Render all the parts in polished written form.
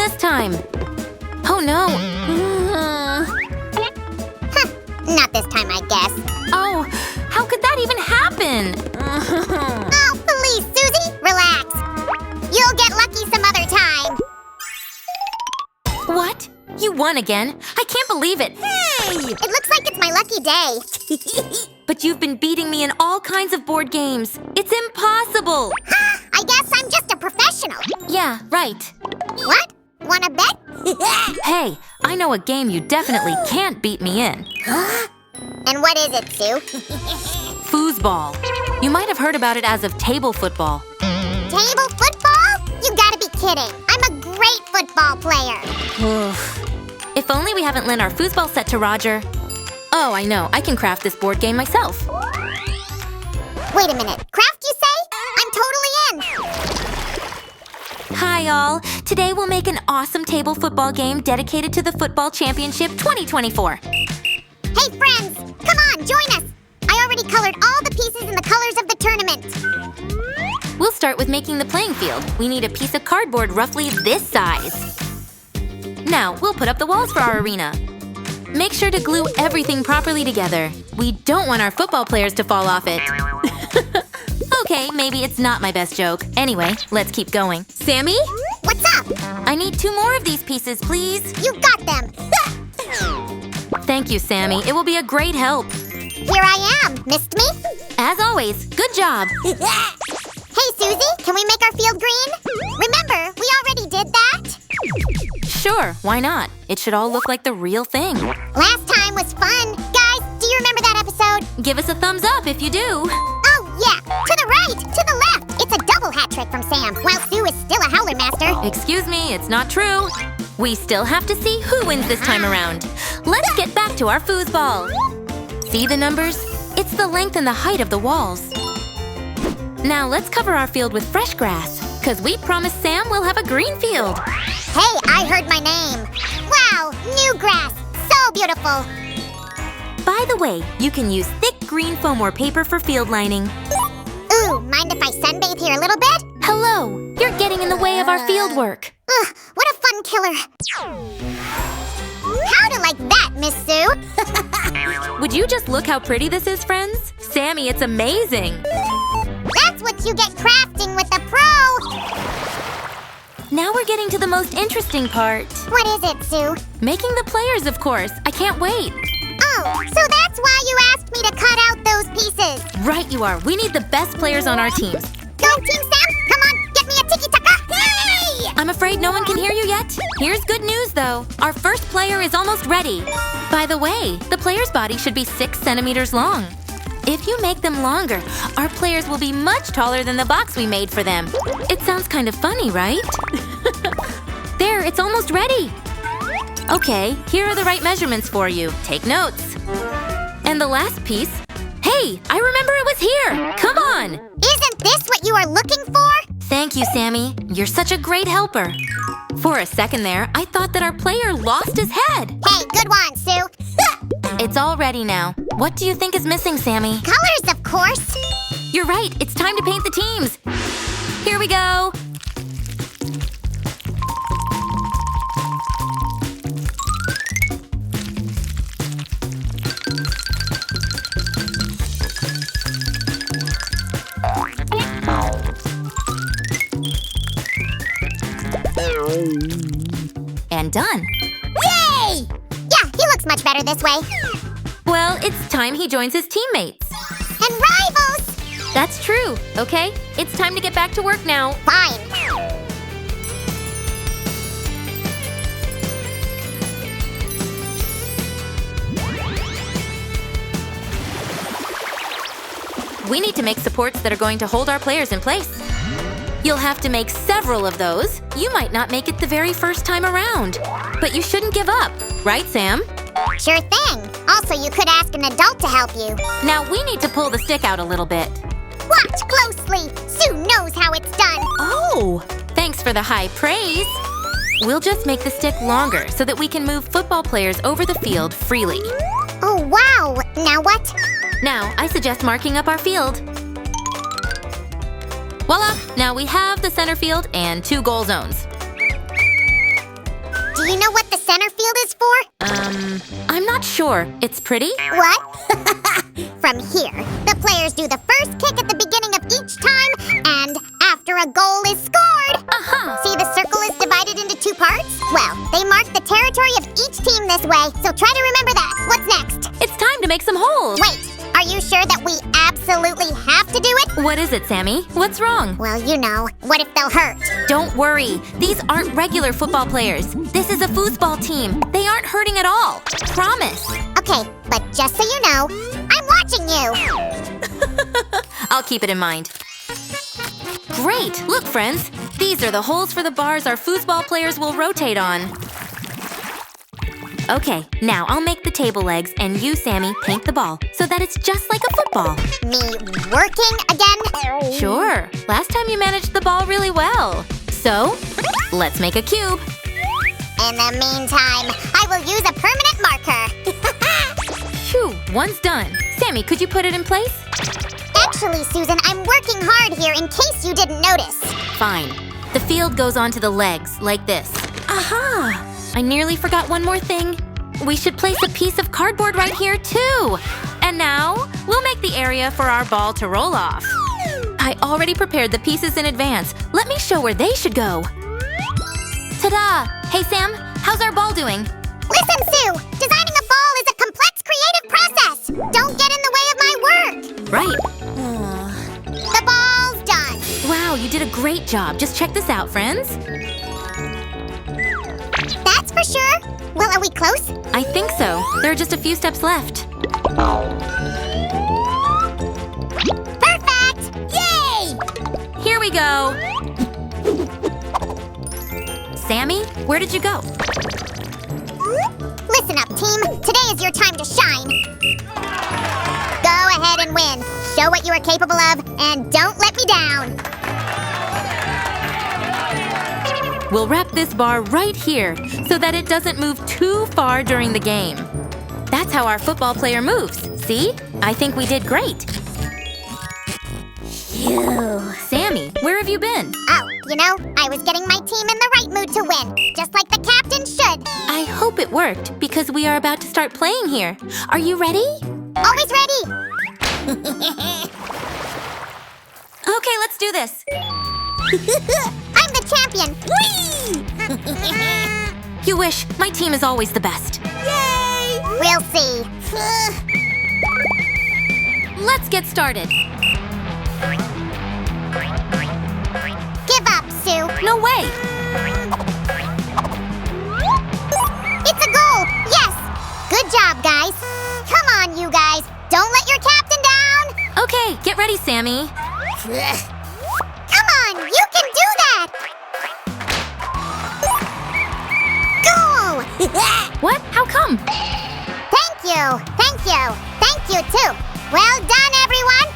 this time? Oh no. Not this time, I guess. Oh, how could that even happen? Oh, please, Susie, relax. You'll get lucky some other time. What? You won again? I can't believe it. Hey! It looks like it's my lucky day. But you've been beating me in all kinds of board games. It's impossible. I guess I'm just a professional. Yeah, right. What? Wanna bet? Hey, I know a game you definitely can't beat me in. And what is it, Sue? Foosball. You might have heard about it as of table football. Table football? You gotta be kidding. I'm a great football player. If only we haven't lent our foosball set to Roger. Oh, I know. I can craft this board game myself. Wait a minute. Craft, you say? I'm totally in. Hi, all. Today we'll make an awesome table football game dedicated to the Football Championship 2024. Hey, friends! Come on, join us! I already colored all the pieces in the colors of the tournament. We'll start with making the playing field. We need a piece of cardboard roughly this size. Now, we'll put up the walls for our arena. Make sure to glue everything properly together. We don't want our football players to fall off it. Okay, maybe it's not my best joke. Anyway, let's keep going. Sammy? What's up? I need 2 more of these pieces, please. You got them. Thank you, Sammy. It will be a great help. Here I am. Missed me? As always, good job. Hey, Susie, can we make our field green? Remember, we already did that. Sure, why not? It should all look like the real thing. Last time was fun. Guys, do you remember that episode? Give us a thumbs up if you do. Oh, yeah. To the right, to the left. It's a double hat trick from Sam, while Sue is still a howler master. Excuse me, it's not true. We still have to see who wins this time around. Let's get back to our foosball. See the numbers? It's the length and the height of the walls. Now let's cover our field with fresh grass, because we promised Sam we'll have a green field. Hey, I heard my name. Wow, new grass. So beautiful. By the way, you can use thick green foam or paper for field lining. Ooh, mind if I sunbathe here a little bit? Hello, you're getting in the way of our field work. Ugh, what a fun killer. How'd you like that, Miss Sue? Would you just look how pretty this is, friends? Sammy, it's amazing. That's what you get crafting with a pro. Now we're getting to the most interesting part. What is it, Sue? Making the players, of course. I can't wait. Oh, so that's why you asked me to cut out those pieces. Right you are. We need the best players on our teams. Go, Team Sam! Come on, get me a tiki-taka! Hey! I'm afraid no one can hear you yet. Here's good news, though. Our first player is almost ready. By the way, the player's body should be 6 centimeters long. If you make them longer, our players will be much taller than the box we made for them. It sounds kind of funny, right? There, it's almost ready. Okay, here are the right measurements for you. Take notes. And the last piece. Hey, I remember it was here. Come on. Isn't this what you are looking for? Thank you, Sammy. You're such a great helper. For a second there, I thought that our player lost his head. Hey, good one, Sue. It's all ready now. What do you think is missing, Sammy? Colors, of course. You're right. It's time to paint the teams. Here we go. And done. Yay! Yeah, he looks much better this way. Well, it's time he joins his teammates. And rivals! That's true. Okay, it's time to get back to work now. Fine. We need to make supports that are going to hold our players in place. You'll have to make several of those. You might not make it the very first time around. But you shouldn't give up. Right, Sam? Sure thing. Also, you could ask an adult to help you. Now we need to pull the stick out a little bit. Watch closely. Sue knows how it's done. Oh! Thanks for the high praise. We'll just make the stick longer so that we can move football players over the field freely. Oh, wow. Now what? Now, I suggest marking up our field. Voila! Now we have the center field and 2 goal zones. you know what the center field is for? I'm not sure. It's pretty? What? From here, the players do the first kick at the beginning of each time, and after a goal is scored. See the circle is divided into 2 parts? Well, they mark the territory of each team this way, so try to remember that. What's next? It's time to make some holes. Wait, are you sure that we absolutely have to do it? What is it, Sammy? What's wrong? Well, you know, what if they'll hurt? Don't worry. These aren't regular football players. This is a foosball team. They aren't hurting at all. Promise. Okay, but just so you know, I'm watching you. I'll keep it in mind. Great! Look, friends. These are the holes for the bars our foosball players will rotate on. Okay, now I'll make the table legs and you, Sammy, paint the ball so that it's just like a football. Me working again? Sure. Last time you managed the ball really well. So, let's make a cube. In the meantime, I will use a permanent marker. Phew, one's done. Sammy, could you put it in place? Actually, Susan, I'm working hard here in case you didn't notice. Fine. The field goes onto the legs, like this. Aha! I nearly forgot one more thing. We should place a piece of cardboard right here, too. And now, we'll make the area for our ball to roll off. I already prepared the pieces in advance. Let me show where they should go. Ta-da! Hey, Sam, how's our ball doing? Listen, Sue! Designing a ball is a complex creative process! Don't get in the way of my work! Right. The ball's done! Wow, you did a great job. Just check this out, friends. That's for sure. Well, are we close? I think so. There are just a few steps left. Perfect! Yay! Here we go. Sammy, where did you go? Listen up, team. Today is your time to shine. Go ahead and win. Show what you are capable of, and don't let me down. We'll wrap this bar right here so that it doesn't move too far during the game. That's how our football player moves. See? I think we did great. Phew. Sammy, where have you been? Oh, you know, I was getting my team in the right mood to win, just like the captain should. I hope it worked because we are about to start playing here. Are you ready? Always ready. Okay, let's do this. I'm the champion. Whee! You wish. My team is always the best. Yay! We'll see. Let's get started. Give up, Sue. No way. It's a goal! Yes! Good job, guys. Come on, you guys. Don't let your captain down. Okay, get ready, Sammy. Come on, you can do that! Goal! What? How come? Thank you, thank you, thank you too. Well done, everyone!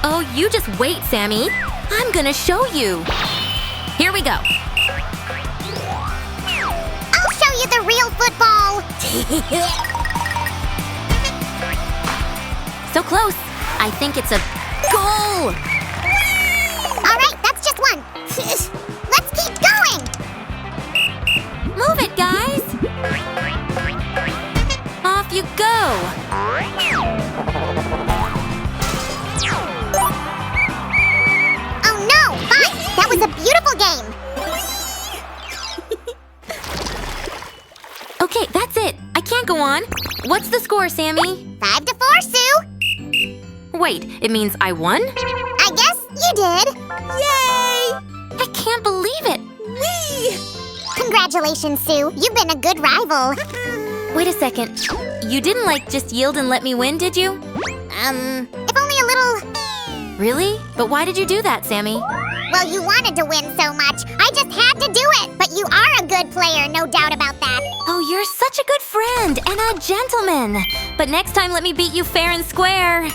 Oh, you just wait, Sammy. I'm gonna show you. Here we go. I'll show you the real football. So close. I think it's a goal. All right, that's just one. Let's keep going. Move it, guys. Off you go. Oh no, fine. That was a beautiful game. Okay, that's it. I can't go on. What's the score, Sammy? 5-4, Sue. Wait, it means I won? I guess you did. Yay! I can't believe it. Whee! Congratulations, Sue. You've been a good rival. Wait a second. You didn't, just yield and let me win, did you? If only a little... Really? But why did you do that, Sammy? Well, you wanted to win so much. I just had to do it. But you are a good player, no doubt about that. Oh, you're such a good friend and a gentleman. But next time, let me beat you fair and square.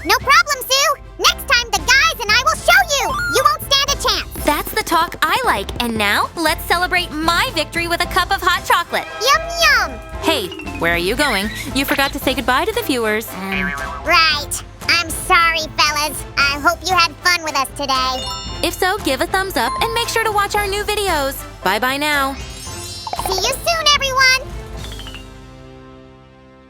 No problem, Sue. Next time, the guys and I will show you. You won't stand a chance. That's the talk I like. And now, let's celebrate my victory with a cup of hot chocolate. Yum, yum. Hey, where are you going? You forgot to say goodbye to the viewers. Right. I'm sorry, fellas. I hope you had fun with us today. If so, give a thumbs up and make sure to watch our new videos. Bye-bye now. See you